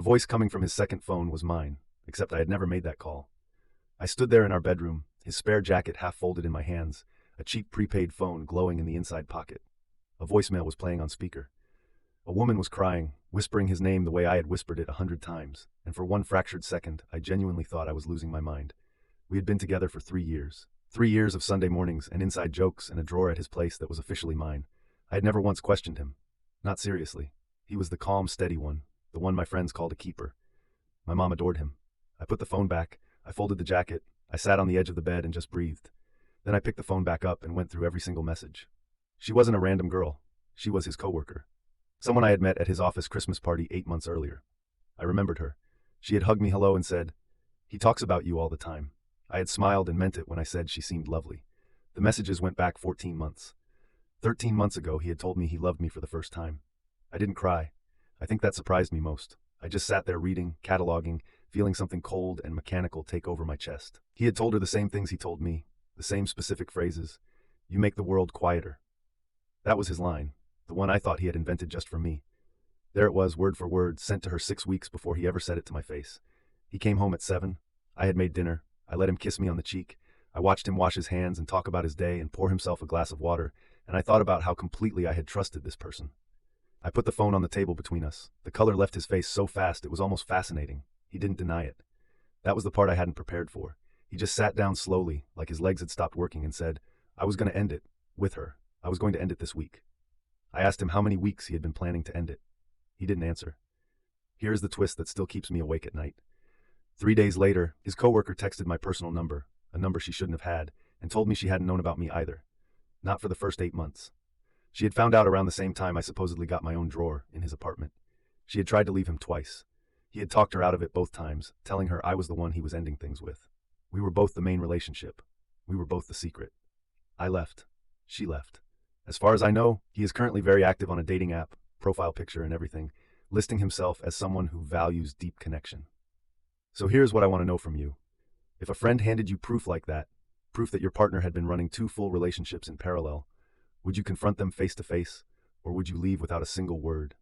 The voice coming from his second phone was mine, except I had never made that call. I stood there in our bedroom, his spare jacket half folded in my hands, a cheap prepaid phone glowing in the inside pocket. A voicemail was playing on speaker. A woman was crying, whispering his name the way I had whispered it 100 times, and for one fractured second, I genuinely thought I was losing my mind. We had been together for 3 years. 3 years of Sunday mornings and inside jokes and a drawer at his place that was officially mine. I had never once questioned him. Not seriously. He was the calm, steady one, the one my friends called a keeper. My mom adored him. I put the phone back, I folded the jacket, I sat on the edge of the bed and just breathed. Then I picked the phone back up and went through every single message. She wasn't a random girl. She was his coworker. Someone I had met at his office Christmas party 8 months earlier. I remembered her. She had hugged me hello and said, "He talks about you all the time." I had smiled and meant it when I said she seemed lovely. The messages went back 14 months. 13 months ago, he had told me he loved me for the first time. I didn't cry. I think that surprised me most. I just sat there reading, cataloging, feeling something cold and mechanical take over my chest. He had told her the same things he told me, the same specific phrases. "You make the world quieter." That was his line, the one I thought he had invented just for me. There it was, word for word, sent to her 6 weeks before he ever said it to my face. He came home at 7. I had made dinner. I let him kiss me on the cheek. I watched him wash his hands and talk about his day and pour himself a glass of water, and I thought about how completely I had trusted this person. I put the phone on the table between us. The color left his face so fast it was almost fascinating. He didn't deny it. That was the part I hadn't prepared for. He just sat down slowly, like his legs had stopped working, and said, "I was going to end it. With her. I was going to end it this week." I asked him how many weeks he had been planning to end it. He didn't answer. Here's the twist that still keeps me awake at night. 3 days later, his coworker texted my personal number, a number she shouldn't have had, and told me she hadn't known about me either. Not for the first 8 months. She had found out around the same time I supposedly got my own drawer in his apartment. She had tried to leave him twice. He had talked her out of it both times, telling her I was the one he was ending things with. We were both the main relationship. We were both the secret. I left. She left. As far as I know, he is currently very active on a dating app, profile picture and everything, listing himself as someone who values deep connection. So here's what I want to know from you. If a friend handed you proof like that, proof that your partner had been running 2 full relationships in parallel, would you confront them face to face, or would you leave without a single word?